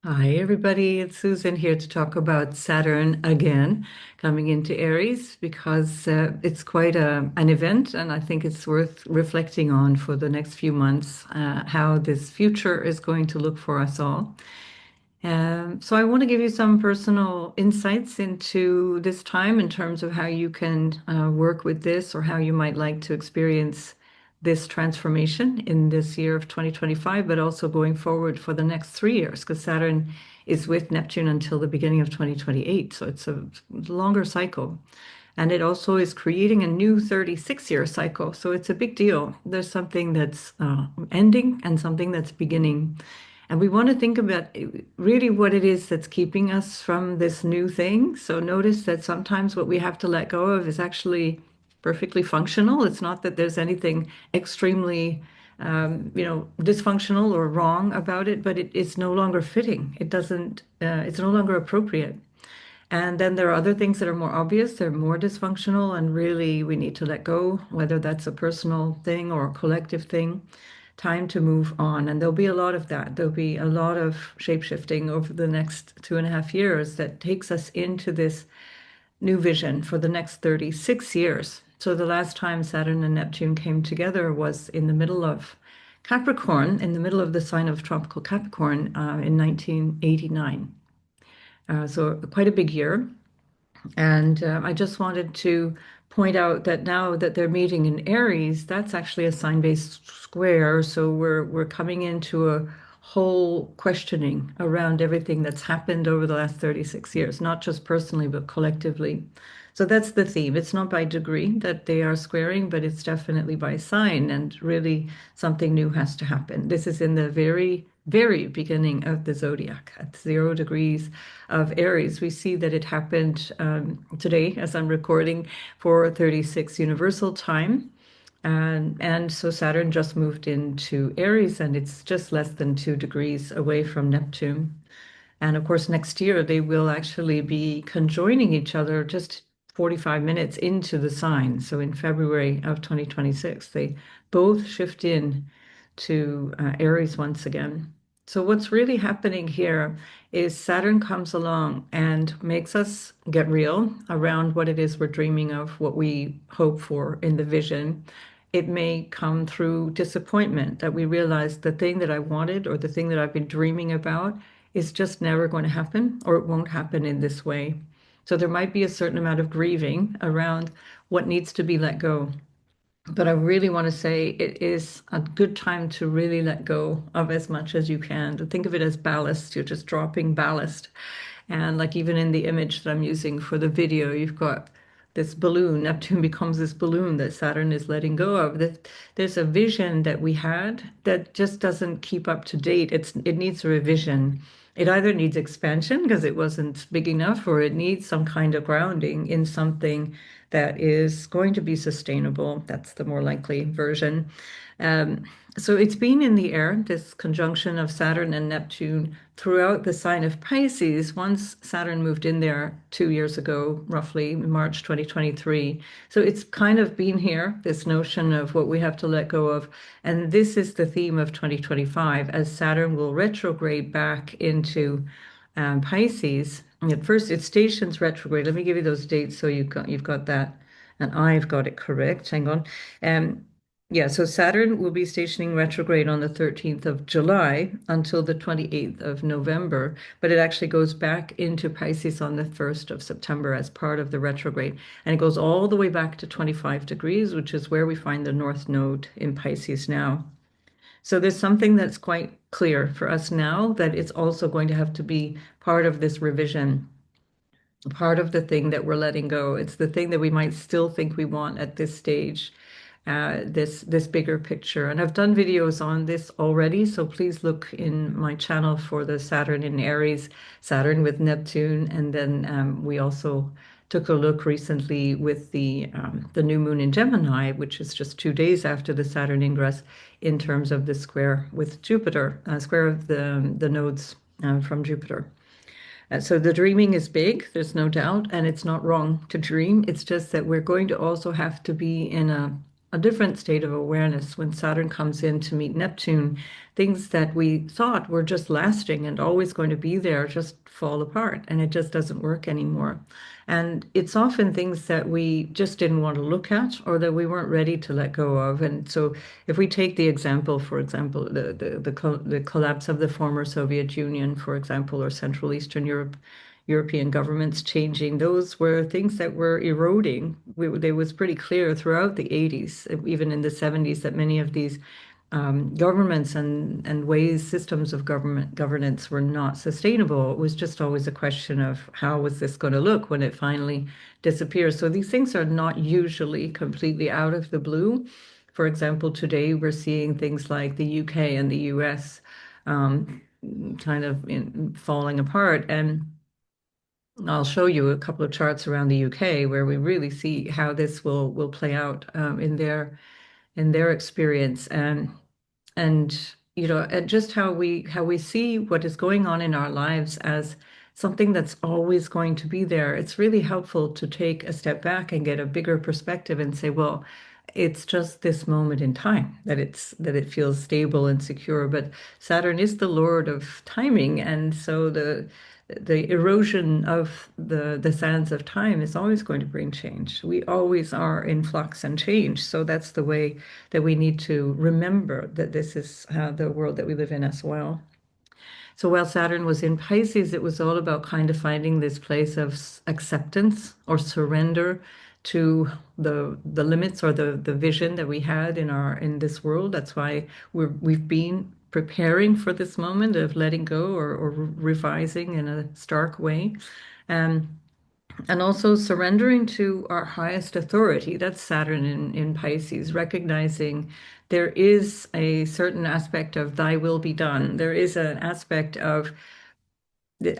Hi, everybody. It's Susan here to talk about Saturn again coming into Aries because it's quite an event, and I think it's worth reflecting on for the next few months how this future is going to look for us all. So I want to give you some personal insights into this time in terms of how you can work with this or how you might like to experience this transformation in this year of 2025, but also going forward for the next 3 years, because Saturn is with Neptune until the beginning of 2028. So it's a longer cycle. And it also is creating a new 36-year cycle. So it's a big deal. There's something that's ending and something that's beginning. And we want to think about really what it is that's keeping us from this new thing. So notice that sometimes what we have to let go of is actually perfectly functional. It's not that there's anything extremely, dysfunctional or wrong about it, but it's no longer fitting. It's no longer appropriate. And then there are other things that are more obvious, they're more dysfunctional, and really we need to let go, whether that's a personal thing or a collective thing. Time to move on. And there'll be a lot of that. There'll be a lot of shape-shifting over the next 2.5 years that takes us into this new vision for the next 36 years. So the last time Saturn and Neptune came together was in the middle of Capricorn, in the middle of the sign of Tropical Capricorn in 1989. So quite a big year. And I just wanted to point out that now that they're meeting in Aries, that's actually a sign-based square. So we're coming into a whole questioning around everything that's happened over the last 36 years, not just personally, but collectively. So that's the theme. It's not by degree that they are squaring, but it's definitely by sign, and really something new has to happen. This is in the very, very beginning of the zodiac at 0 degrees of Aries. We see that it happened today as I'm recording for 36 universal time. And so Saturn just moved into Aries, and it's just less than 2 degrees away from Neptune. And of course, next year they will actually be conjoining each other just 45 minutes into the sign. So in February of 2026, they both shift in to Aries once again. So what's really happening here is Saturn comes along and makes us get real around what it is we're dreaming of, what we hope for in the vision. It may come through disappointment that we realize the thing that I wanted or the thing that I've been dreaming about is just never going to happen, or it won't happen in this way. So there might be a certain amount of grieving around what needs to be let go. But I really want to say it is a good time to really let go of as much as you can. To think of it as ballast. You're just dropping ballast. And like even in the image that I'm using for the video, you've got this balloon. Neptune becomes this balloon that Saturn is letting go of. There's a vision that we had that just doesn't keep up to date. It needs a revision. It either needs expansion because it wasn't big enough, or it needs some kind of grounding in something that is going to be sustainable. That's the more likely version. Um, so it's been in the air, this conjunction of Saturn and Neptune throughout the sign of Pisces. Once Saturn moved in there 2 years ago, roughly in March 2023. So it's kind of been here, this notion of what we have to let go of. And this is the theme of 2025 as Saturn will retrograde back into Pisces. At first, it stations retrograde. Let me give you those dates so you've got that, and I've got it correct. Hang on. Um, yeah, so Saturn will be stationing retrograde on the 13th of July until the 28th of November, but it actually goes back into Pisces on the 1st of September as part of the retrograde. And it goes all the way back to 25 degrees, which is where we find the North Node in Pisces now. So there's something that's quite clear for us now that it's also going to have to be part of this revision, part of the thing that we're letting go. It's the thing that we might still think we want at this stage, this bigger picture. And I've done videos on this already, so please look in my channel for the Saturn in Aries, Saturn with Neptune, and then we also took a look recently with the new moon in Gemini, which is just 2 days after the Saturn ingress, in terms of the square with Jupiter, square of the nodes from Jupiter. So the dreaming is big, there's no doubt, and it's not wrong to dream. It's just that we're going to also have to be in a different state of awareness when Saturn comes in to meet Neptune. Things that we thought were just lasting and always going to be there just fall apart, and it just doesn't work anymore. And it's often things that we just didn't want to look at or that we weren't ready to let go of. And so if we take the example, for example, the collapse of the former Soviet Union, for example, or Central Eastern Europe, European governments changing, those were things that were eroding. It was pretty clear throughout the 80s, even in the 70s, that many of these governments and ways, systems of government governance were not sustainable. It was just always a question of how was this going to look when it finally disappears. So these things are not usually completely out of the blue. For example, today we're seeing things like the UK and the US um, kind of falling apart. And I'll show you a couple of charts around the UK where we really see how this will play out in their experience. And and just how we see what is going on in our lives as something that's always going to be there. It's really helpful to take a step back and get a bigger perspective and say, well, it's just this moment in time that it feels stable and secure. But Saturn is the Lord of timing, and so the erosion of the sands of time is always going to bring change. We always are in flux and change. So that's the way that we need to remember that this is the world that we live in as well. So while Saturn was in Pisces, it was all about kind of finding this place of acceptance or surrender to the limits or the vision that we had in this world. That's why we've been preparing for this moment of letting go or revising in a stark way. Um, and also surrendering to our highest authority. That's Saturn in Pisces, recognizing there is a certain aspect of thy will be done. There is an aspect of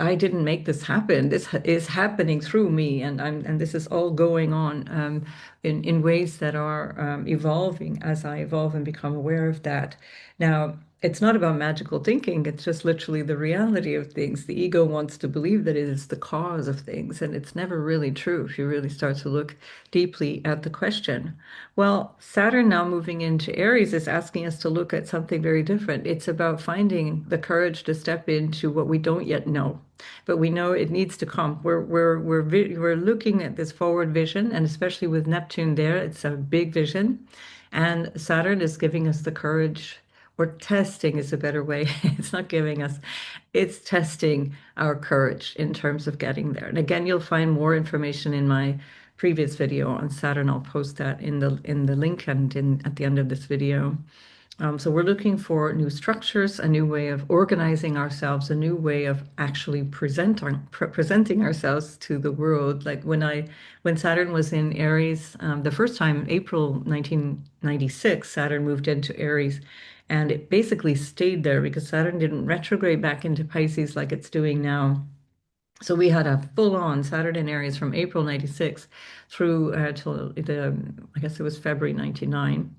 I didn't make this happen. This is happening through me, and this is all going on in ways that are evolving as I evolve and become aware of that. Now, it's not about magical thinking. It's just literally the reality of things. The ego wants to believe that it is the cause of things, and it's never really true if you really start to look deeply at the question. Well, Saturn now moving into Aries is asking us to look at something very different. It's about finding the courage to step into what we don't yet know, but we know it needs to come. We're looking at this forward vision, and especially with Neptune there, it's a big vision, and Saturn is giving us the courage. Or testing is a better way. It's not giving us, it's testing our courage in terms of getting there. And again, you'll find more information in my previous video on Saturn. I'll post that in the link and in at the end of this video. So we're looking for new structures, a new way of organizing ourselves, a new way of actually presenting ourselves to the world. Like when Saturn was in Aries, the first time, April 1996, Saturn moved into Aries, and it basically stayed there because Saturn didn't retrograde back into Pisces like it's doing now. So we had a full-on Saturn in Aries from April 96 through till I guess it was February 99.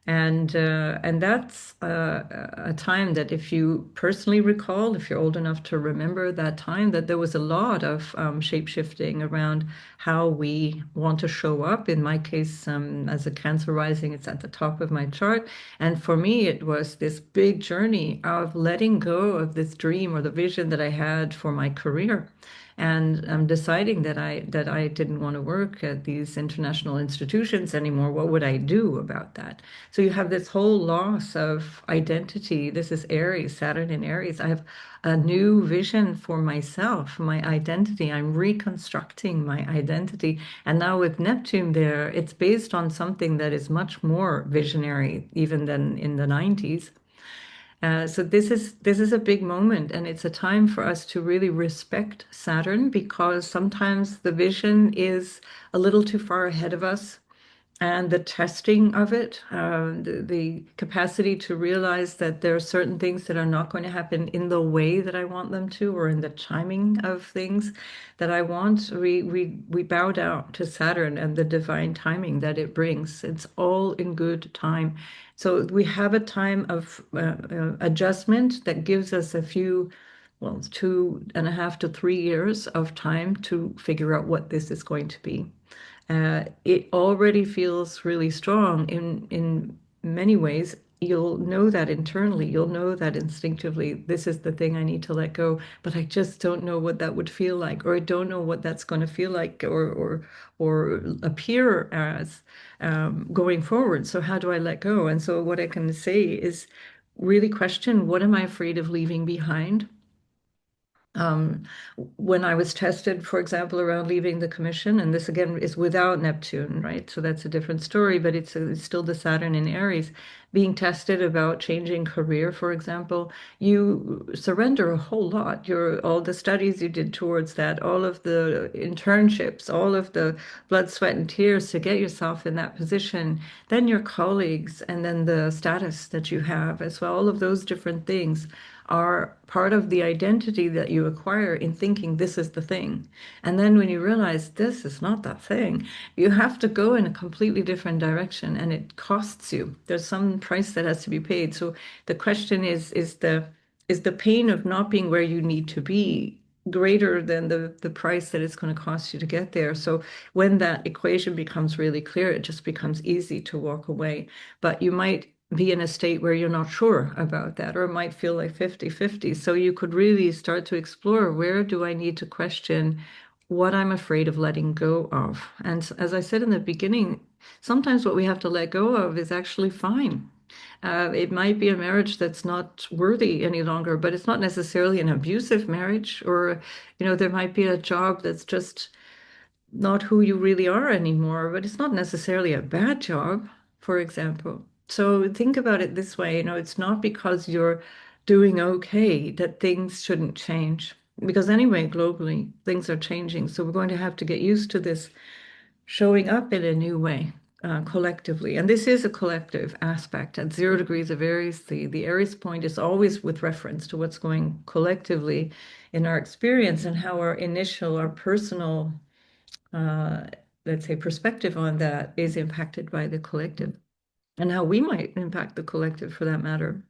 And that's a time that if you personally recall, if you're old enough to remember that time, that there was a lot of shape-shifting around how we want to show up. In my case, as a Cancer rising, it's at the top of my chart. And for me, it was this big journey of letting go of this dream or the vision that I had for my career and deciding that I didn't want to work at these international institutions anymore. What would I do about that? So you have this whole loss of identity. This is Aries, Saturn in Aries. I have a new vision for myself, my identity. I'm reconstructing my identity. And now with Neptune there, it's based on something that is much more visionary even than in the 90s. So this is a big moment, and it's a time for us to really respect Saturn because sometimes the vision is a little too far ahead of us, and the testing of it, the capacity to realize that there are certain things that are not going to happen in the way that I want them to, or in the timing of things that I want. We bow down to Saturn and the divine timing that it brings. It's all in good time. So we have a time of adjustment that gives us a few, well, 2.5 to 3 years of time to figure out what this is going to be. it already feels really strong in many ways. You'll know that internally. You'll know that instinctively, this is the thing I need to let go, but I just don't know what that would feel like, or I don't know what that's going to feel like or appear as going forward. So how do I let go? And so what I can say is really question, what am I afraid of leaving behind? Um, when I was tested, for example, around leaving the commission, and this again is without Neptune, right? So that's a different story, but it's still the Saturn in Aries. Being tested about changing career, for example, you surrender a whole lot. All the studies you did towards that, all of the internships, all of the blood, sweat, and tears to get yourself in that position, then your colleagues, and then the status that you have as well, all of those different things are part of the identity that you acquire in thinking this is the thing. And then when you realize this is not that thing, you have to go in a completely different direction and it costs you. There's some price that has to be paid. So the question is the pain of not being where you need to be greater than the price that it's going to cost you to get there. So when that equation becomes really clear, it just becomes easy to walk away. But you might be in a state where you're not sure about that, or it might feel like 50-50. So you could really start to explore, where do I need to question what I'm afraid of letting go of? And as I said in the beginning, sometimes what we have to let go of is actually fine. It might be a marriage that's not worthy any longer, but it's not necessarily an abusive marriage, or, there might be a job that's just not who you really are anymore, but it's not necessarily a bad job, for example. So think about it this way, it's not because you're doing okay that things shouldn't change. Because anyway, globally, things are changing. So we're going to have to get used to this showing up in a new way, collectively. And this is a collective aspect. At 0 degrees of Aries, the Aries point is always with reference to what's going collectively in our experience and how our personal uh, let's say, perspective on that is impacted by the collective and how we might impact the collective for that matter.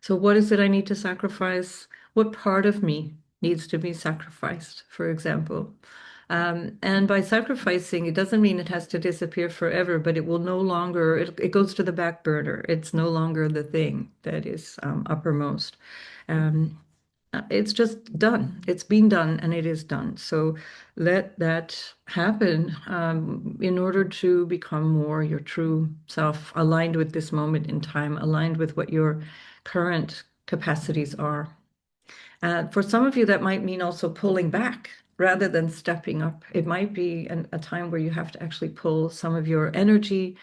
So, what is it I need to sacrifice? What part of me needs to be sacrificed, for example? And by sacrificing, it doesn't mean it has to disappear forever, but it will no longer, it goes to the back burner. It's no longer the thing that is uppermost. Um, it's just done. It's been done and it is done. So let that happen in order to become more your true self, aligned with this moment in time, aligned with what your current capacities are. For some of you, that might mean also pulling back rather than stepping up. It might be a time where you have to actually pull some of your energy,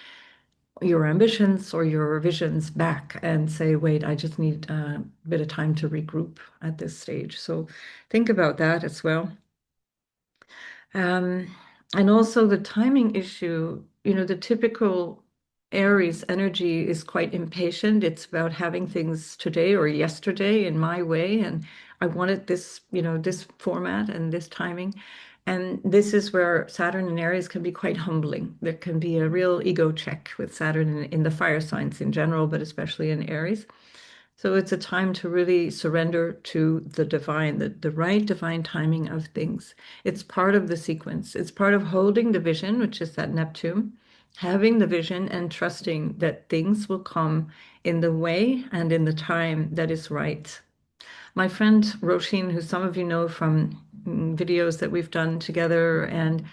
your ambitions or your visions back and say, wait, I just need a bit of time to regroup at this stage. So think about that as well. Um, and also the timing issue, the typical Aries energy is quite impatient. It's about having things today or yesterday in my way. And I wanted this, this format and this timing. And this is where Saturn and Aries can be quite humbling. There can be a real ego check with Saturn in the fire signs in general, but especially in Aries. So it's a time to really surrender to the divine, the right divine timing of things. It's part of the sequence. It's part of holding the vision, which is that Neptune, having the vision and trusting that things will come in the way and in the time that is right. My friend Roisin, who some of you know from videos that we've done together, and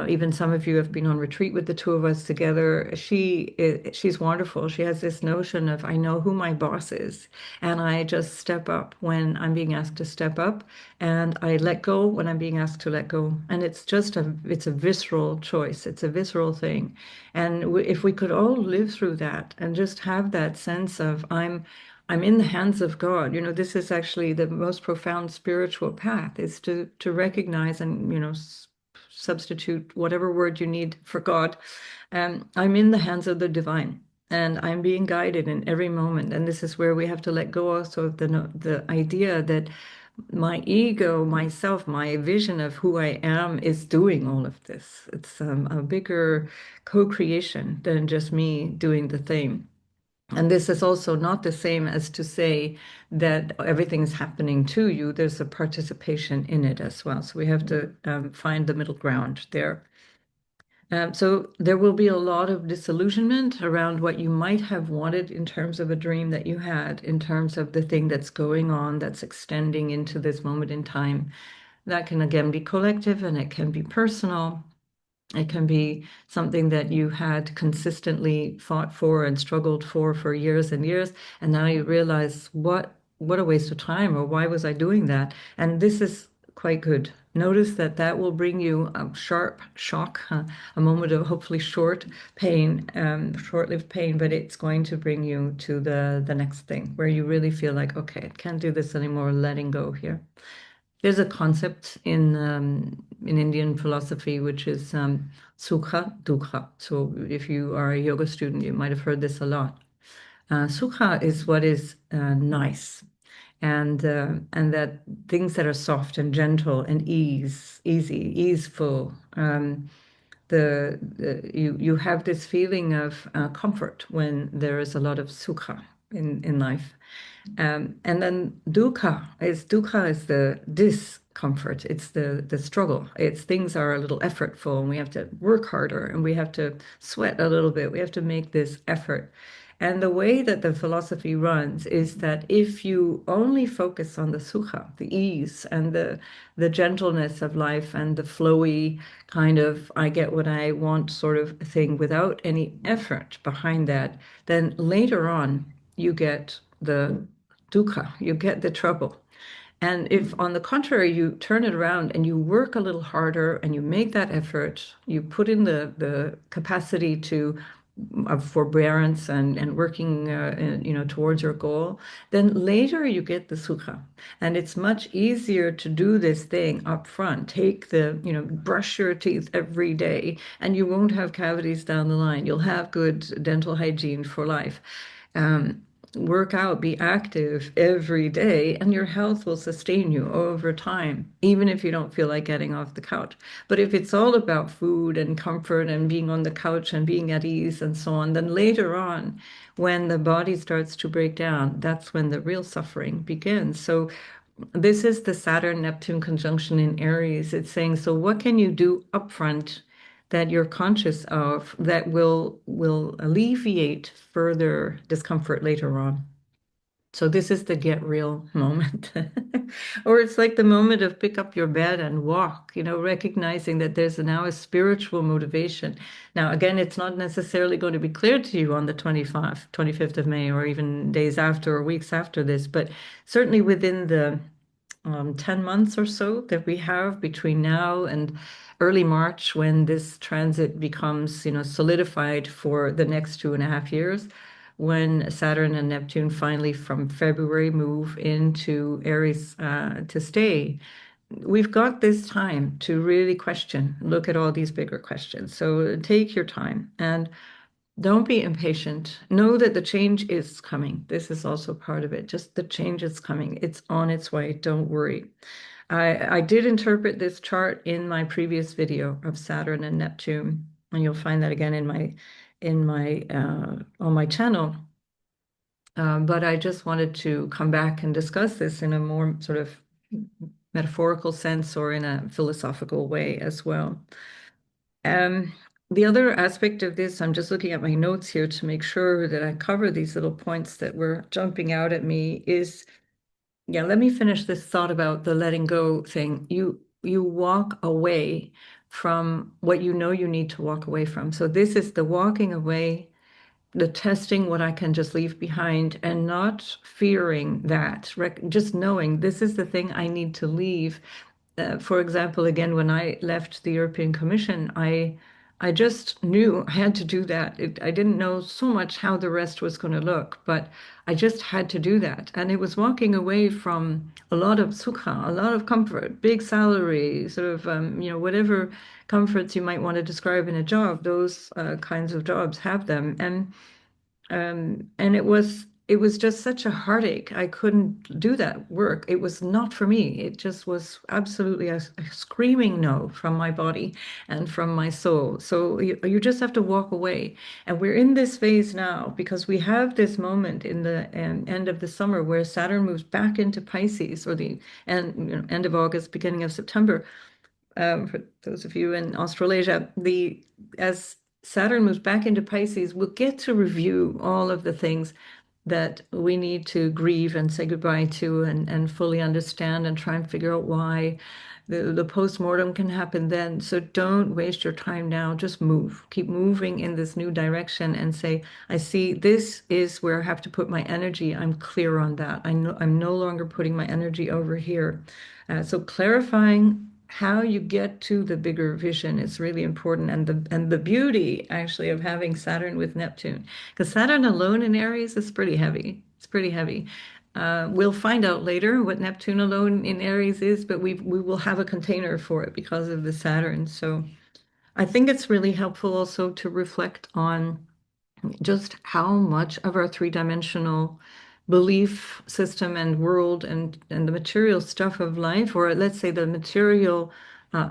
even some of you have been on retreat with the two of us together, she's wonderful. She has this notion of, I know who my boss is, and I just step up when I'm being asked to step up, and I let go when I'm being asked to let go. And it's a visceral choice. It's a visceral thing. And if we could all live through that and just have that sense of I'm in the hands of God. This is actually the most profound spiritual path, is to recognize and, substitute whatever word you need for God. I'm in the hands of the divine and I'm being guided in every moment. And this is where we have to let go also of the idea that my ego, myself, my vision of who I am is doing all of this. It's a bigger co-creation than just me doing the thing. And this is also not the same as to say that everything is happening to you. There's a participation in it as well. So we have to find the middle ground there. So there will be a lot of disillusionment around what you might have wanted in terms of a dream that you had, in terms of the thing that's going on, that's extending into this moment in time. That can again be collective and it can be personal. It can be something that you had consistently fought for and struggled for years and years, and now you realize what a waste of time, or why was I doing that? And this is quite good. Notice that that will bring you a sharp shock, a moment of hopefully short pain, short-lived pain, but it's going to bring you to the next thing where you really feel like, okay, I can't do this anymore, letting go here. There's a concept in Indian philosophy which is Sukha Dukkha. So if you are a yoga student, you might have heard this a lot. Sukha is what is nice, and that things that are soft and gentle and easy, easeful. You have this feeling of comfort when there is a lot of sukha in life. And then dukkha is the discomfort. It's the struggle. It's things are a little effortful, and we have to work harder, and we have to sweat a little bit. We have to make this effort. And the way that the philosophy runs is that if you only focus on the sukha, the ease and the gentleness of life and the flowy kind of I get what I want sort of thing without any effort behind that, then later on you get the dukkha, you get the trouble. And if, on the contrary, you turn it around and you work a little harder and you make that effort, you put in the capacity to of forbearance and working, towards your goal, then later you get the sukha. And it's much easier to do this thing up front. Take brush your teeth every day, and you won't have cavities down the line. You'll have good dental hygiene for life. Um, Work out, be active every day, and your health will sustain you over time, even if you don't feel like getting off the couch. But if it's all about food and comfort and being on the couch and being at ease and so on, then later on, when the body starts to break down, that's when the real suffering begins. So this is the Saturn Neptune conjunction in Aries. It's saying, so what can you do upfront that you're conscious of that will alleviate further discomfort later on? So this is the get real moment. Or it's like the moment of pick up your bed and walk, recognizing that there's now a spiritual motivation. Now, again, it's not necessarily going to be clear to you on the 25th of May, or even days after or weeks after this, but certainly within the 10 months or so that we have between now and early March, when this transit becomes, solidified for the next 2.5 years, when Saturn and Neptune finally from February move into Aries to stay. We've got this time to really question, look at all these bigger questions. So take your time and don't be impatient. Know that the change is coming. This is also part of it. Just the change is coming. It's on its way. Don't worry. I did interpret this chart in my previous video of Saturn and Neptune, and you'll find that again in my on my channel. But I just wanted to come back and discuss this in a more sort of metaphorical sense or in a philosophical way as well. Um, the other aspect of this, I'm just looking at my notes here to make sure that I cover these little points that were jumping out at me is, yeah, let me finish this thought about the letting go thing. You walk away from what you know you need to walk away from. So this is the walking away, the testing what I can just leave behind and not fearing that, just knowing this is the thing I need to leave. For example, again, when I left the European Commission, I just knew I had to do that. I didn't know so much how the rest was going to look, but I just had to do that. And it was walking away from a lot of sukha, a lot of comfort, big salary, sort of, whatever comforts you might want to describe in a job, those kinds of jobs have them. And it was just such a heartache. I couldn't do that work. It was not for me. It just was absolutely a screaming no from my body and from my soul. So you just have to walk away. And we're in this phase now because we have this moment in the end of the summer where Saturn moves back into Pisces, or the end of August, beginning of September. for those of you in Australasia, the as Saturn moves back into Pisces, we'll get to review all of the things that we need to grieve and say goodbye to and fully understand and try and figure out why. The post-mortem can happen then. So don't waste your time now. Just move. Keep moving in this new direction and say, I see this is where I have to put my energy. I'm clear on that. I know I'm no longer putting my energy over here. So clarifying how you get to the bigger vision is really important, and the beauty actually of having Saturn with Neptune, because Saturn alone in Aries is pretty heavy. It's pretty heavy. We'll find out later what Neptune alone in Aries is, but we will have a container for it because of the Saturn. So I think it's really helpful also to reflect on just how much of our three-dimensional belief system and world and the material stuff of life, or let's say the material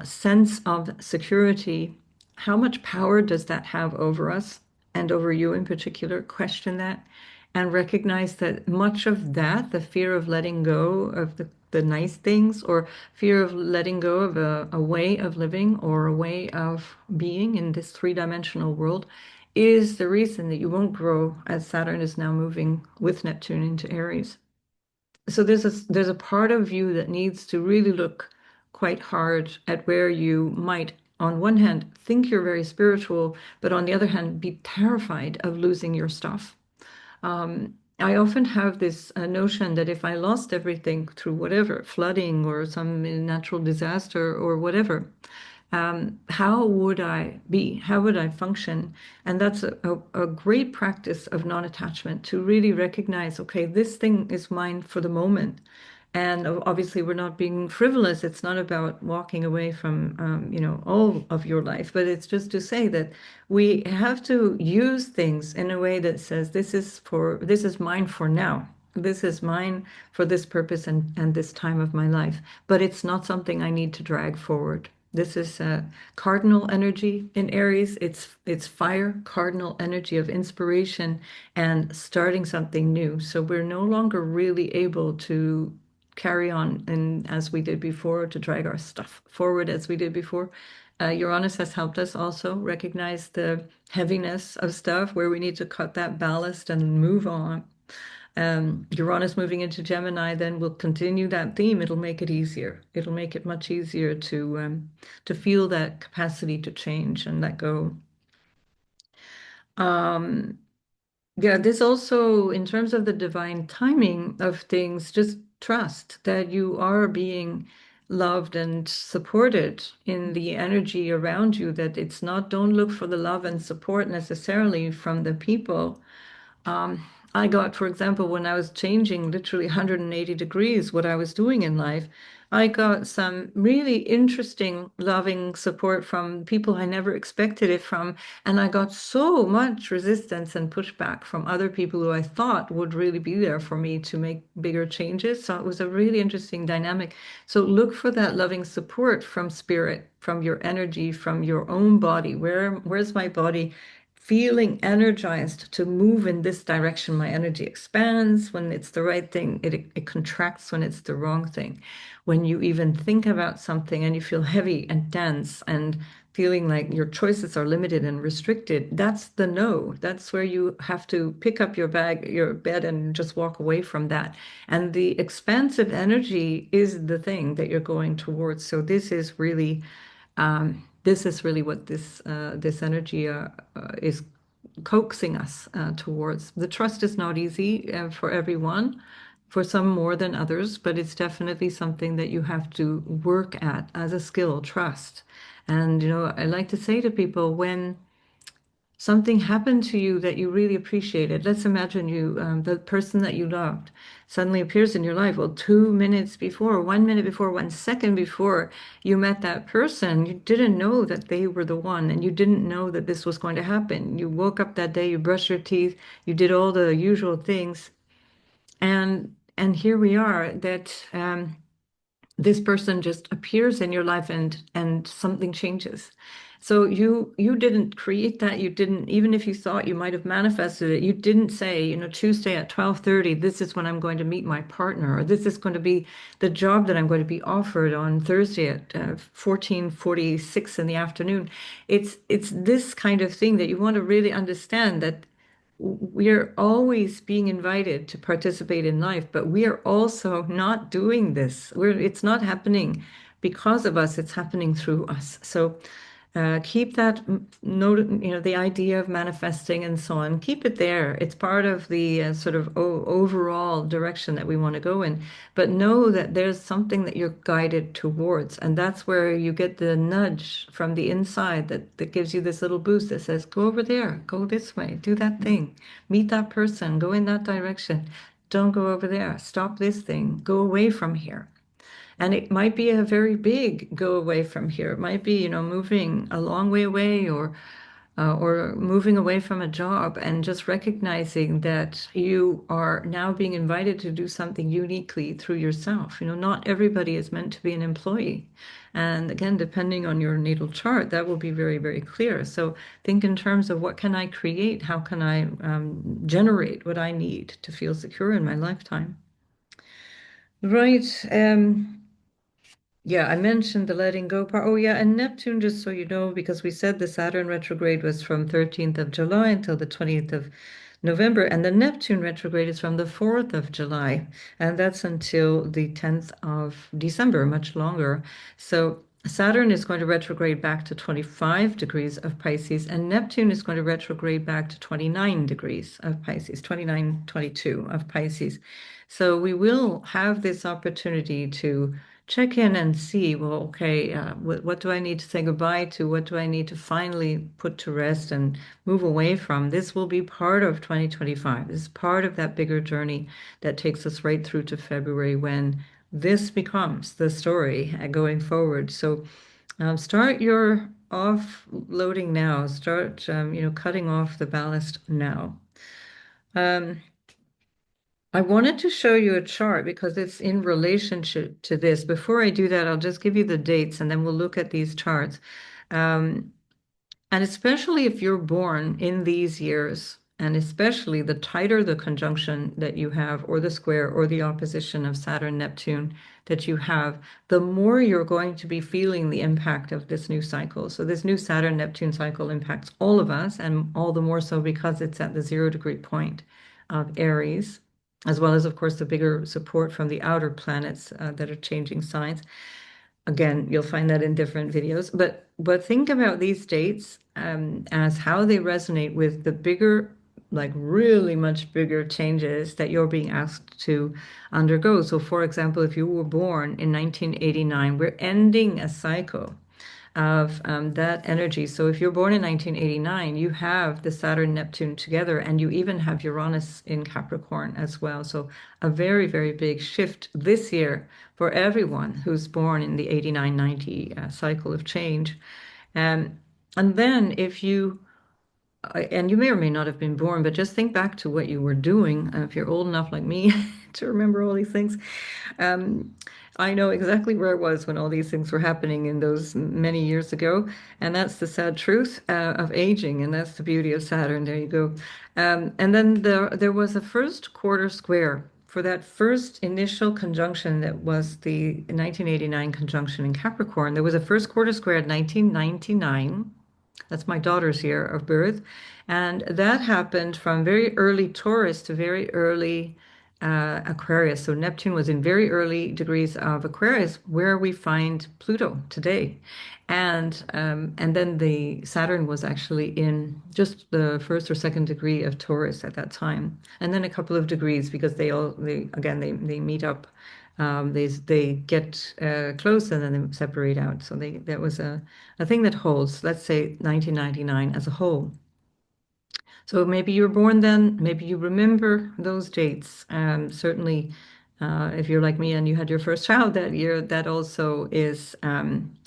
sense of security, how much power does that have over us and over you in particular? Question that and recognize that much of that, the fear of letting go of the nice things, or fear of letting go of a way of living or a way of being in this three-dimensional world, is the reason that you won't grow as Saturn is now moving with Neptune into Aries. So there's a part of you that needs to really look quite hard at where you might, on one hand, think you're very spiritual, but on the other hand, be terrified of losing your stuff. I often have this notion that if I lost everything through whatever, flooding or some natural disaster or whatever, how would I be? How would I function? And that's a great practice of non-attachment to really recognize, okay, this thing is mine for the moment. And obviously, we're not being frivolous. It's not about walking away from, all of your life, but it's just to say that we have to use things in a way that says, this is mine for now. This is mine for this purpose and this time of my life. But it's not something I need to drag forward. This is cardinal energy in Aries. It's fire, cardinal energy of inspiration and starting something new. So we're no longer really able to carry on and as we did before, to drag our stuff forward as we did before. Uranus has helped us also recognize the heaviness of stuff where we need to cut that ballast and move on. Uranus moving into Gemini then will continue that theme. It'll make it easier. It'll make it much easier to feel that capacity to change and let go. Um, yeah, this also, in terms of the divine timing of things, just trust that you are being loved and supported in the energy around you, that it's not, don't look for the love and support necessarily from the people. Um, I got, for example, when I was changing literally 180 degrees what I was doing in life, I got some really interesting, loving support from people I never expected it from. And I got so much resistance and pushback from other people who I thought would really be there for me to make bigger changes. So it was a really interesting dynamic. So look for that loving support from spirit, from your energy, from your own body. Where's my body? Feeling energized to move in this direction. My energy expands when it's the right thing. It contracts when it's the wrong thing. When you even think about something and you feel heavy and dense and feeling like your choices are limited and restricted, that's the no. That's where you have to pick up your bag, your bed, and just walk away from that. And the expansive energy is the thing that you're going towards. So this is really what this energy is coaxing us towards. The trust is not easy for everyone, for some more than others, but it's definitely something that you have to work at as a skill, trust. And I like to say to people, when something happened to you that you really appreciated. Let's imagine the person that you loved suddenly appears in your life. Well, 2 minutes before, 1 minute before, 1 second before you met that person, you didn't know that they were the one, and you didn't know that this was going to happen. You woke up that day, you brushed your teeth, you did all the usual things, and here we are. this person just appears in your life and something changes. So you didn't create that. You didn't, even if you thought you might have manifested it, you didn't say, Tuesday at 12:30, this is when I'm going to meet my partner, or this is going to be the job that I'm going to be offered on Thursday at 14:46 in the afternoon. It's this kind of thing that you want to really understand, that we're always being invited to participate in life, but we are also not doing this. It's not happening because of us, it's happening through us. So keep that note, the idea of manifesting and so on, keep it there. It's part of the sort of overall direction that we want to go in. But know that there's something that you're guided towards. And that's where you get the nudge from the inside that gives you this little boost that says, go over there, go this way, do that thing, meet that person, go in that direction. Don't go over there. Stop this thing. Go away from here. And it might be a very big go away from here. It might be, moving a long way away, or moving away from a job, and just recognizing that you are now being invited to do something uniquely through yourself. Not everybody is meant to be an employee. And again, depending on your natal chart, that will be very, very clear. So think in terms of, what can I create? How can I generate what I need to feel secure in my lifetime? Right. Yeah, I mentioned the letting go part. Oh, yeah, and Neptune, just so you know, because we said the Saturn retrograde was from 13th of July until the 20th of November, and the Neptune retrograde is from the 4th of July, and that's until the 10th of December, much longer. So Saturn is going to retrograde back to 25 degrees of Pisces, and Neptune is going to retrograde back to 29 degrees of Pisces, 29, 22 of Pisces. So we will have this opportunity to check in and see, well, okay, what do I need to say goodbye to? What do I need to finally put to rest and move away from? This will be part of 2025. This is part of that bigger journey that takes us right through to February, when this becomes the story going forward. So start your offloading now. Start, cutting off the ballast now. Um, I wanted to show you a chart because it's in relationship to this. Before I do that, I'll just give you the dates and then we'll look at these charts. Um, and especially if you're born in these years, and especially the tighter the conjunction that you have, or the square, or the opposition of Saturn Neptune that you have, the more you're going to be feeling the impact of this new cycle. So this new Saturn Neptune cycle impacts all of us, and all the more so because it's at the 0 degree point of Aries, as well as, of course, the bigger support from the outer planets that are changing signs. Again, you'll find that in different videos, but think about these dates as how they resonate with the bigger, like really much bigger changes that you're being asked to undergo. So, for example, if you were born in 1989, we're ending a cycle of that energy. So if you're born in 1989, you have the Saturn Neptune together, and you even have Uranus in Capricorn as well. So a very, very big shift this year for everyone who's born in the 89-90 cycle of change. Um, and then and you may or may not have been born, but just think back to what you were doing. If you're old enough like me to remember all these things, um, I know exactly where I was when all these things were happening in those many years ago. And that's the sad truth of aging. And that's the beauty of Saturn. There you go. And then there was a first quarter square for that first initial conjunction that was the 1989 conjunction in Capricorn. There was a first quarter square in 1999. That's my daughter's year of birth. And that happened from very early Taurus to very early Aquarius. So Neptune was in very early degrees of Aquarius, where we find Pluto today. And then the Saturn was actually in just the first or second degree of Taurus at that time. And then a couple of degrees, because they meet up. They get close and then they separate out. So that was a thing that holds, let's say 1999 as a whole. So maybe you were born then, maybe you remember those dates. Certainly, if you're like me and you had your first child that year, that also is,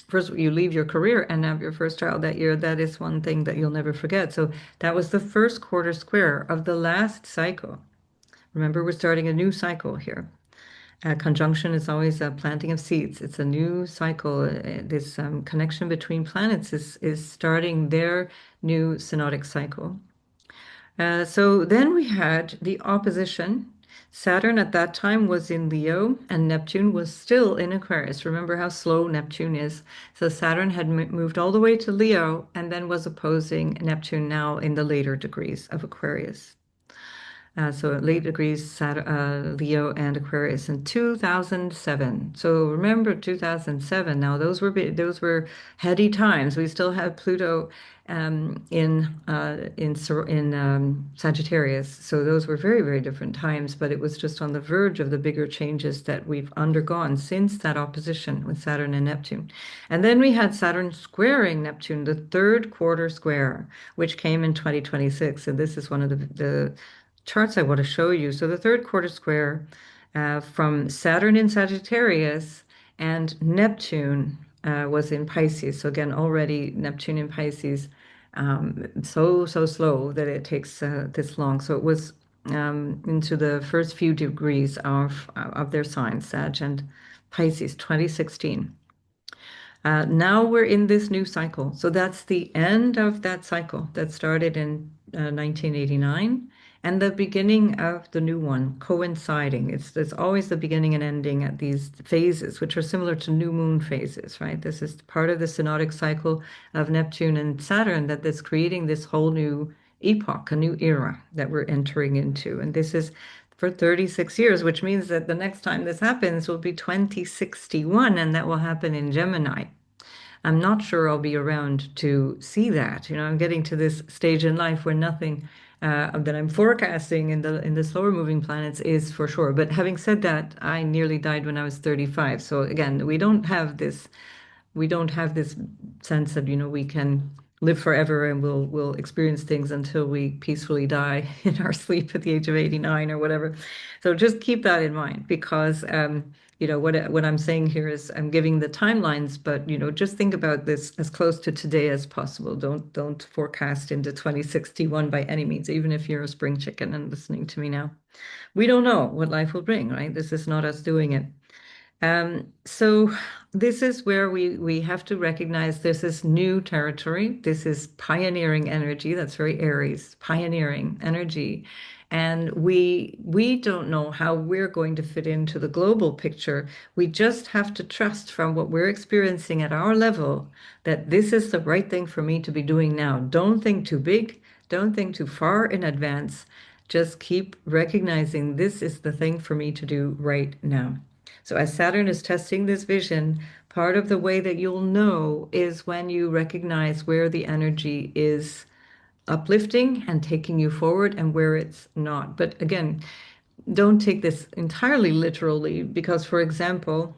first you leave your career and have your first child that year. That is one thing that you'll never forget. So that was the first quarter square of the last cycle. Remember, we're starting a new cycle here. A conjunction is always a planting of seeds. It's a new cycle. This connection between planets is starting their new synodic cycle. So then we had the opposition. Saturn at that time was in Leo and Neptune was still in Aquarius. Remember how slow Neptune is. So Saturn had moved all the way to Leo and then was opposing Neptune now in the later degrees of Aquarius. So late degrees, Leo and Aquarius in 2007. So remember 2007. Now those were heady times. We still have Pluto in Sagittarius. So those were very, very different times. But it was just on the verge of the bigger changes that we've undergone since that opposition with Saturn and Neptune. And then we had Saturn squaring Neptune, the third quarter square, which came in 2026. And this is one of the charts I want to show you. So the third quarter square from Saturn in Sagittarius and Neptune was in Pisces. So again, already Neptune in Pisces, so slow that it takes this long. So it was into the first few degrees of their signs, Sag and Pisces, 2016. Now we're in this new cycle. So that's the end of that cycle that started in 1989 and the beginning of the new one coinciding. It's always the beginning and ending at these phases, which are similar to new moon phases, right? This is part of the synodic cycle of Neptune and Saturn that's creating this whole new epoch, a new era that we're entering into. And this is for 36 years, which means that the next time this happens will be 2061, and that will happen in Gemini. I'm not sure I'll be around to see that. I'm getting to this stage in life where nothing that I'm forecasting in the slower moving planets is for sure. But having said that, I nearly died when I was 35. So again, we don't have this sense that we can live forever and we'll experience things until we peacefully die in our sleep at the age of 89 or whatever. So just keep that in mind because what I'm saying here is I'm giving the timelines, but just think about this as close to today as possible. Don't forecast into 2061 by any means, even if you're a spring chicken and listening to me now. We don't know what life will bring, right? This is not us doing it. So this is where we have to recognize this is new territory. This is pioneering energy. That's very Aries, pioneering energy. And we don't know how we're going to fit into the global picture. We just have to trust from what we're experiencing at our level that this is the right thing for me to be doing now. Don't think too big. Don't think too far in advance. Just keep recognizing this is the thing for me to do right now. So as Saturn is testing this vision, part of the way that you'll know is when you recognize where the energy is uplifting and taking you forward and where it's not. But again, don't take this entirely literally because, for example,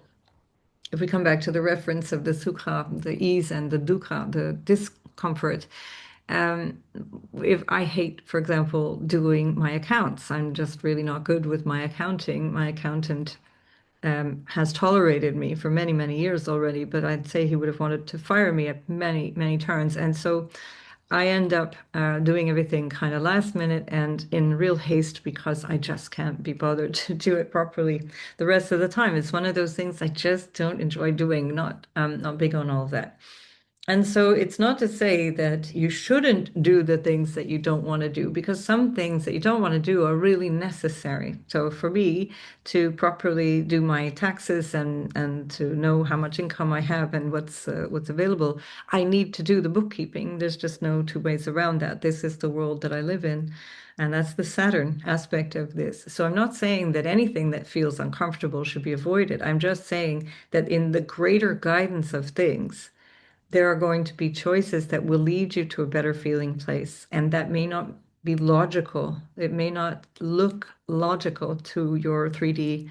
if we come back to the reference of the Sukha, the ease and the Dukkha, the discomfort, um, if I hate, for example, doing my accounts, I'm just really not good with my accounting. My accountant has tolerated me for many, many years already, but I'd say he would have wanted to fire me at many, many turns. And so I end up doing everything kind of last minute and in real haste because I just can't be bothered to do it properly the rest of the time. It's one of those things I just don't enjoy doing, not big on all of that. And so it's not to say that you shouldn't do the things that you don't want to do, because some things that you don't want to do are really necessary. So for me to properly do my taxes and to know how much income I have and what's available, I need to do the bookkeeping. There's just no two ways around that. This is the world that I live in. And that's the Saturn aspect of this. So I'm not saying that anything that feels uncomfortable should be avoided. I'm just saying that in the greater guidance of things, there are going to be choices that will lead you to a better feeling place. And that may not be logical. It may not look logical to your 3D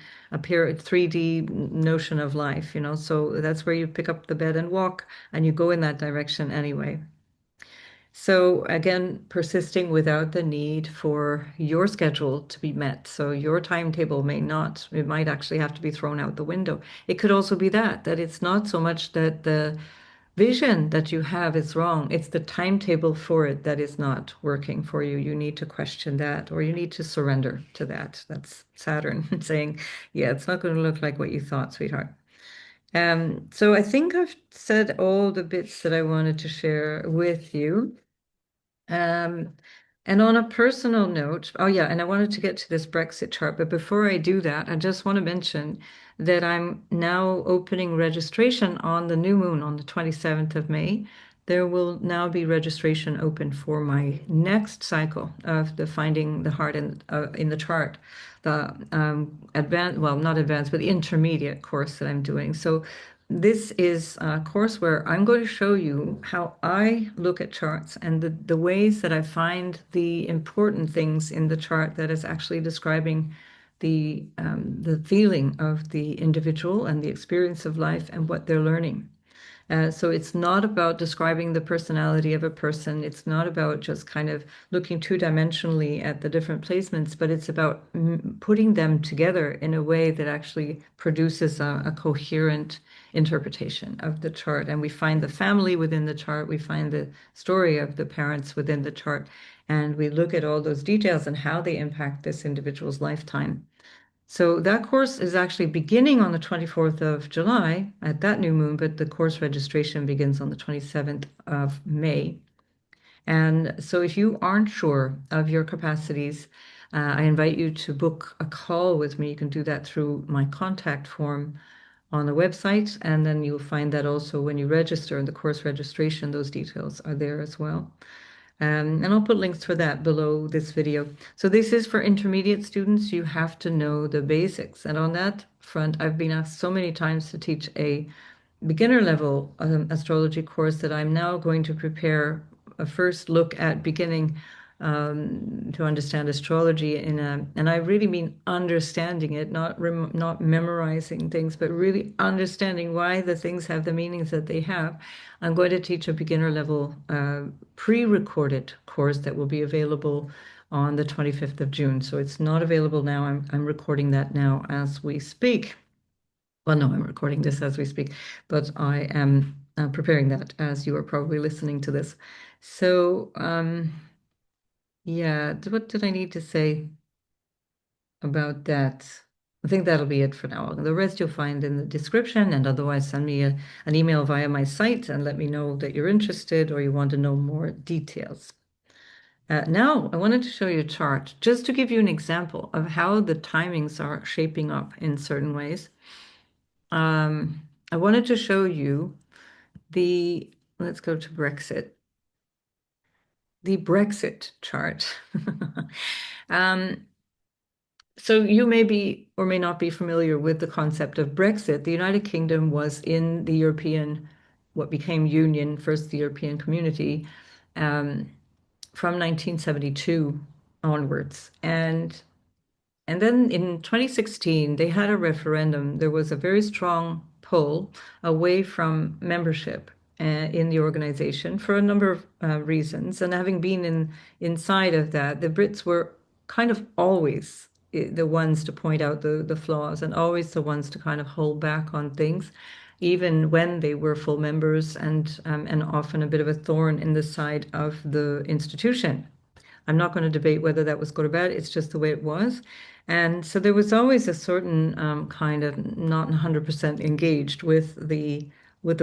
notion of life. So that's where you pick up the bed and walk and you go in that direction anyway. So again, persisting without the need for your schedule to be met. So your timetable it might actually have to be thrown out the window. It could also be that it's not so much that the vision that you have is wrong. It's the timetable for it that is not working for you. You need to question that, or you need to surrender to that. That's Saturn saying, yeah, it's not going to look like what you thought, sweetheart. So I think I've said all the bits that I wanted to share with you. Um, and on a personal note, oh yeah, and I wanted to get to this Brexit chart, but before I do that, I just want to mention that I'm now opening registration on the new moon on the 27th of May. There will now be registration open for my next cycle of the Finding the Heart in the chart, the advanced, well, not advanced, but the intermediate course that I'm doing. So this is a course where I'm going to show you how I look at charts and the ways that I find the important things in the chart that is actually describing the feeling of the individual and the experience of life and what they're learning. So it's not about describing the personality of a person. It's not about just kind of looking two-dimensionally at the different placements, but it's about putting them together in a way that actually produces a coherent interpretation of the chart. And we find the family within the chart, we find the story of the parents within the chart, and we look at all those details and how they impact this individual's lifetime. So that course is actually beginning on the 24th of July at that new moon, but the course registration begins on the 27th of May. And so if you aren't sure of your capacities, I invite you to book a call with me. You can do that through my contact form on the website, and then you'll find that also when you register in the course registration, those details are there as well. And I'll put links for that below this video. So this is for intermediate students. You have to know the basics. And on that front, I've been asked so many times to teach a beginner level astrology course that I'm now going to prepare a first look at beginning to understand astrology and I really mean understanding it, not memorizing things, but really understanding why the things have the meanings that they have. I'm going to teach a beginner level pre-recorded course that will be available on the 25th of June. So it's not available now. I'm recording that now as we speak. Well, no, I'm recording this as we speak, but I am preparing that as you are probably listening to this. So, yeah, what did I need to say about that? I think that'll be it for now. The rest you'll find in the description, and otherwise send me an email via my site and let me know that you're interested or you want to know more details. Now, I wanted to show you a chart just to give you an example of how the timings are shaping up in certain ways. I wanted to show you let's go to Brexit, the Brexit chart. Um, so you may be or may not be familiar with the concept of Brexit. The United Kingdom was in the European, what became Union, first the European Community, um, from 1972 onwards. And then in 2016, they had a referendum. There was a very strong pull away from membership in the organization for a number of reasons. And having been inside of that, the Brits were kind of always the ones to point out the flaws and always the ones to kind of hold back on things, even when they were full members and often a bit of a thorn in the side of the institution. I'm not going to debate whether that was good or bad. It's just the way it was. And so there was always a certain kind of not 100% engaged with the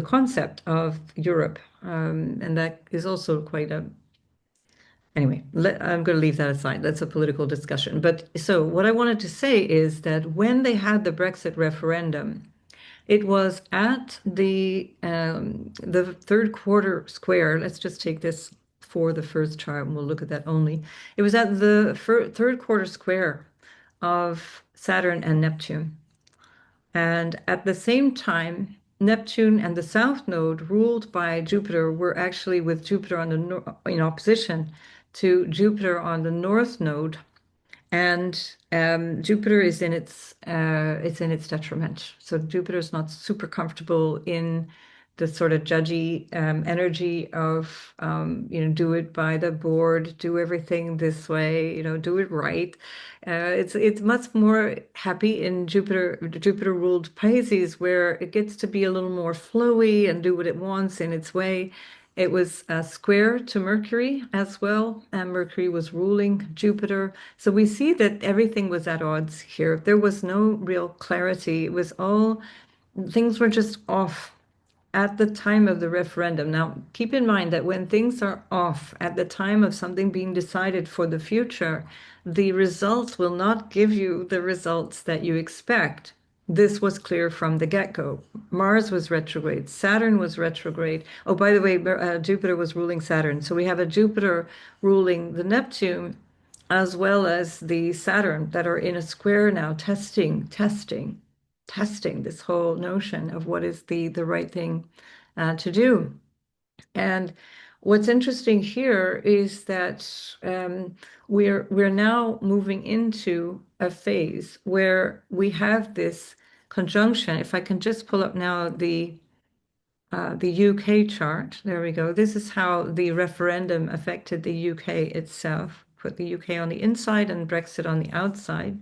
concept of Europe. And that is also quite a anyway, I'm going to leave that aside. That's a political discussion. But so what I wanted to say is that when they had the Brexit referendum, it was at the third quarter square. Let's just take this for the first chart, and we'll look at that only. It was at the third quarter square of Saturn and Neptune. And at the same time, Neptune and the south node, ruled by Jupiter, were actually with Jupiter on in opposition to Jupiter on the north node, and Jupiter is it's in its detriment. So Jupiter is not super comfortable in the sort of judgy energy of do it by the board, do everything this way, do it right. It's much more happy in Jupiter ruled Pisces, where it gets to be a little more flowy and do what it wants in its way. It was square to Mercury as well, and Mercury was ruling Jupiter. So we see that everything was at odds here. There was no real clarity. It was all, things were just off at the time of the referendum. Now, keep in mind that when things are off at the time of something being decided for the future, the results will not give you the results that you expect. This was clear from the get-go. Mars was retrograde, Saturn was retrograde. Oh, by the way, Jupiter was ruling Saturn. So we have a Jupiter ruling the Neptune as well as the Saturn that are in a square now, testing this whole notion of what is the right thing to do. And what's interesting here is that we're now moving into a phase where we have this conjunction. If I can just pull up now the UK chart, there we go. This is how the referendum affected the UK itself. Put the UK on the inside and Brexit on the outside.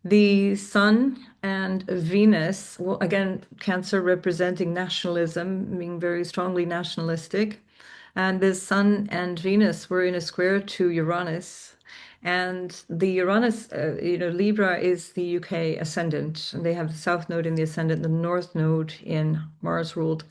The Sun and Venus, well, again, Cancer representing nationalism, being very strongly nationalistic. And the Sun and Venus were in a square to Uranus. And the Uranus, Libra is the UK ascendant. And they have the South Node in the ascendant, the North Node in Mars ruled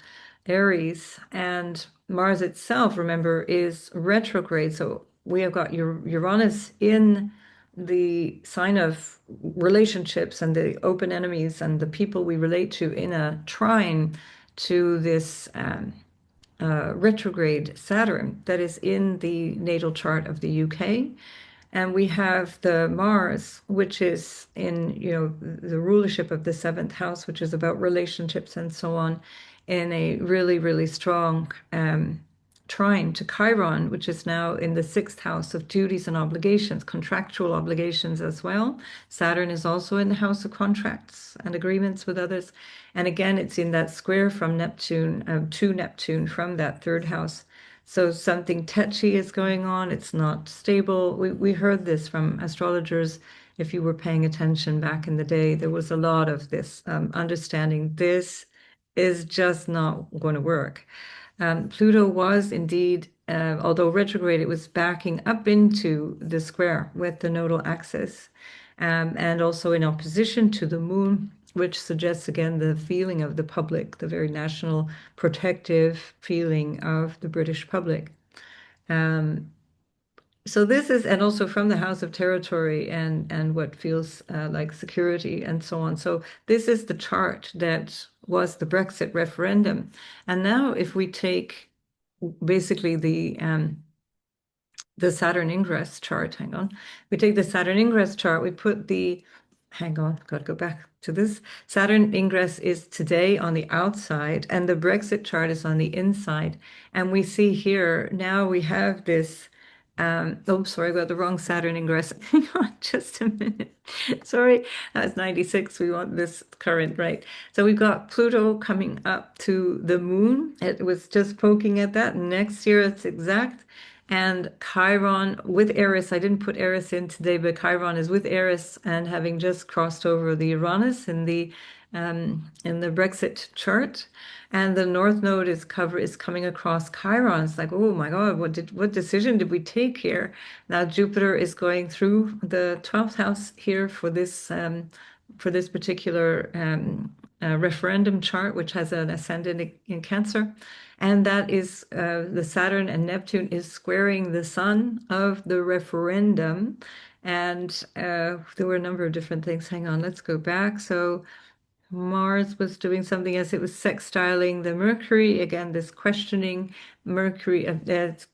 Aries. And Mars itself, remember, is retrograde. So we have got Uranus in the sign of relationships and the open enemies and the people we relate to in a trine to this retrograde Saturn that is in the natal chart of the UK. And we have the Mars, which is in, the rulership of the seventh house, which is about relationships and so on, in a really, really strong trine to Chiron, which is now in the sixth house of duties and obligations, contractual obligations as well. Saturn is also in the house of contracts and agreements with others. And again, it's in that square from Neptune to Neptune from that third house. So something touchy is going on. It's not stable. We heard this from astrologers. If you were paying attention back in the day, there was a lot of this understanding. This is just not going to work. Pluto was indeed, although retrograde, it was backing up into the square with the nodal axis, and also in opposition to the moon, which suggests again the feeling of the public, the very national protective feeling of the British public. So this is, and also from the house of territory and what feels like security and so on. So this is the chart that was the Brexit referendum. And now if we take basically the Saturn ingress chart, hang on. We take the Saturn ingress chart, we put hang on, got to go back to this. Saturn ingress is today on the outside and the Brexit chart is on the inside. And we see here, now we have this oh, sorry, I got the wrong Saturn ingress. Hang on just a minute. Sorry, that's 96. We want this current, right? So we've got Pluto coming up to the moon. It was just poking at that. Next year, it's exact. And Chiron with Eris, I didn't put Eris in today, but Chiron is with Eris and having just crossed over the Uranus in the Brexit chart. And the North Node is coming across Chiron. It's like, oh my God, what decision did we take here? Now Jupiter is going through the 12th house here for this particular referendum chart, which has an ascendant in Cancer. And that is the Saturn and Neptune is squaring the sun of the referendum. And there were a number of different things. Hang on, let's go back. So Mars was doing something as it was sextiling the Mercury. Again, this questioning Mercury,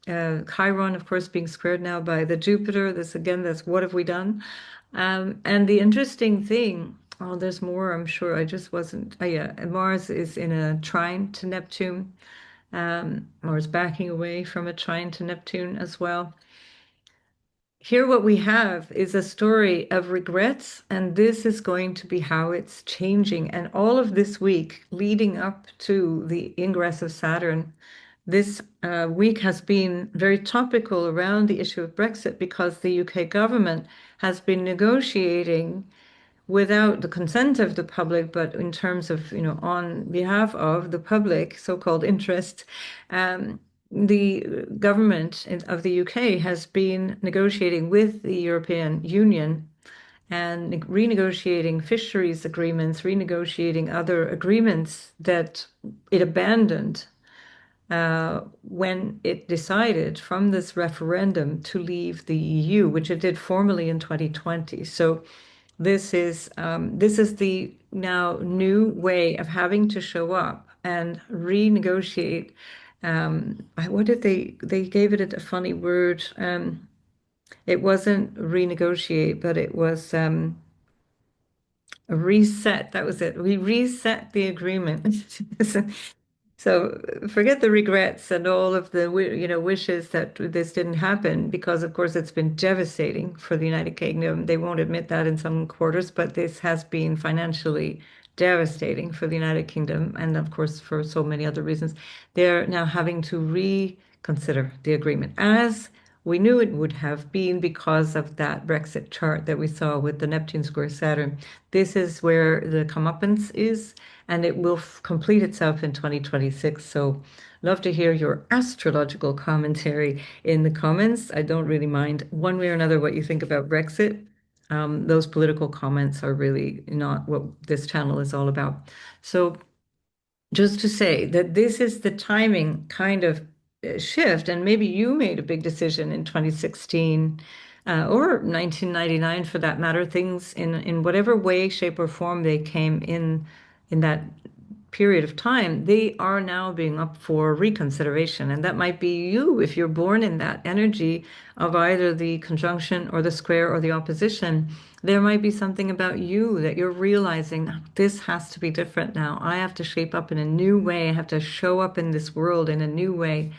Chiron, of course, being squared now by the Jupiter. This again, that's what have we done? And the interesting thing, oh, there's more, I'm sure. I just wasn't. Oh, yeah, Mars is in a trine to Neptune. Mars backing away from a trine to Neptune as well. here what we have is a story of regrets, and this is going to be how it's changing. And all of this week leading up to the ingress of Saturn, this week has been very topical around the issue of Brexit because the UK government has been negotiating without the consent of the public, but in terms of, on behalf of the public, so-called interest, the government of the UK has been negotiating with the European Union and renegotiating fisheries agreements, renegotiating other agreements that it abandoned when it decided from this referendum to leave the EU, which it did formally in 2020. So this is the now new way of having to show up and renegotiate. What did they gave it a funny word? It wasn't renegotiate, but it was a reset. That was it. We reset the agreement. So forget the regrets and all of the wishes that this didn't happen because of course it's been devastating for the United Kingdom. They won't admit that in some quarters, but this has been financially devastating for the United Kingdom and of course for so many other reasons. They're now having to reconsider the agreement as we knew it would have been because of that Brexit chart that we saw with the Neptune square Saturn. This is where the comeuppance is, and it will complete itself in 2026. So, love to hear your astrological commentary in the comments. I don't really mind one way or another what you think about Brexit. Those political comments are really not what this channel is all about. So, just to say that this is the timing kind of shift, and maybe you made a big decision in 2016 or 1999 for that matter, things in whatever way, shape, or form they came in that period of time, they are now being up for reconsideration. And that might be you if you're born in that energy of either the conjunction or the square or the opposition. There might be something about you that you're realizing this has to be different now. I have to shape up in a new way. I have to show up in this world in a new way.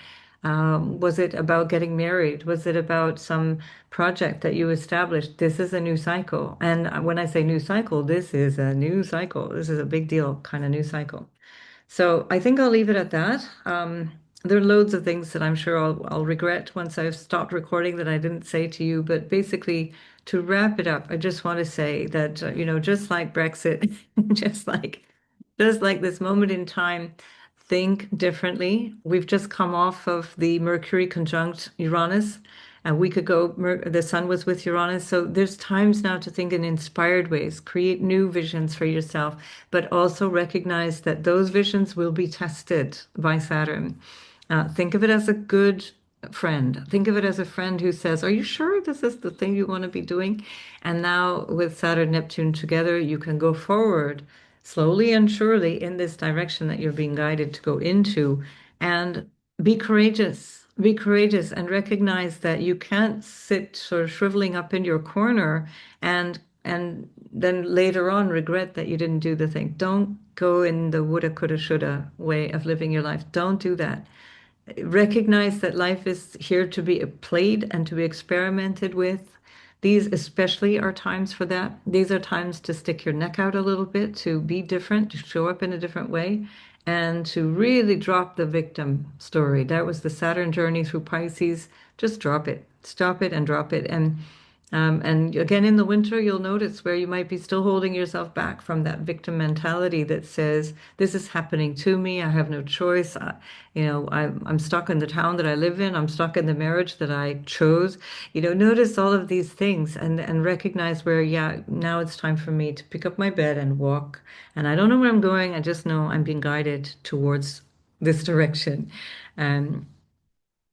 Was it about getting married? Was it about some project that you established? This is a new cycle. And when I say new cycle, this is a new cycle. This is a big deal kind of new cycle. So I think I'll leave it at that. There are loads of things that I'm sure I'll regret once I've stopped recording that I didn't say to you. But basically, to wrap it up, I just want to say that, just like Brexit, just like just like this moment in time, think differently. We've just come off of the Mercury conjunct Uranus. A week ago, the sun was with Uranus. So there's times now to think in inspired ways, create new visions for yourself, but also recognize that those visions will be tested by Saturn. Think of it as a good friend. Think of it as a friend who says, "Are you sure this is the thing you want to be doing?" And now with Saturn Neptune together, you can go forward slowly and surely in this direction that you're being guided to go into and be courageous. Be courageous and recognize that you can't sit sort of shriveling up in your corner and then later on regret that you didn't do the thing. Don't go in the woulda, coulda, shoulda way of living your life. Don't do that. Recognize that life is here to be played and to be experimented with. These especially are times for that. These are times to stick your neck out a little bit, to be different, to show up in a different way, and to really drop the victim story. That was the Saturn journey through Pisces. Just drop it. Stop it and drop it. And again, in the winter, you'll notice where you might be still holding yourself back from that victim mentality that says, "This is happening to me. I have no choice. I'm stuck in the town that I live in. I'm stuck in the marriage that I chose." Notice all of these things and recognize where, yeah, now it's time for me to pick up my bed and walk. And I don't know where I'm going. I just know I'm being guided towards this direction. Um,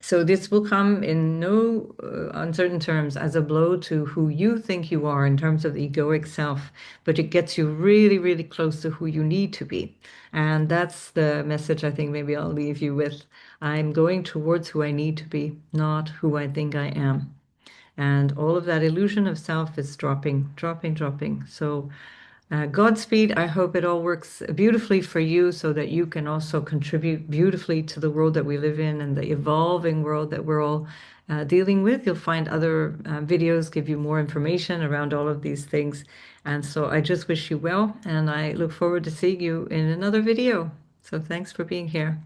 so this will come in no uncertain terms as a blow to who you think you are in terms of the egoic self, but it gets you really, really close to who you need to be. And that's the message I think maybe I'll leave you with. I'm going towards who I need to be, not who I think I am. And all of that illusion of self is dropping, dropping, dropping. So Godspeed. I hope it all works beautifully for you so that you can also contribute beautifully to the world that we live in and the evolving world that we're all dealing with. You'll find other videos give you more information around all of these things. And so I just wish you well, and I look forward to seeing you in another video. So thanks for being here.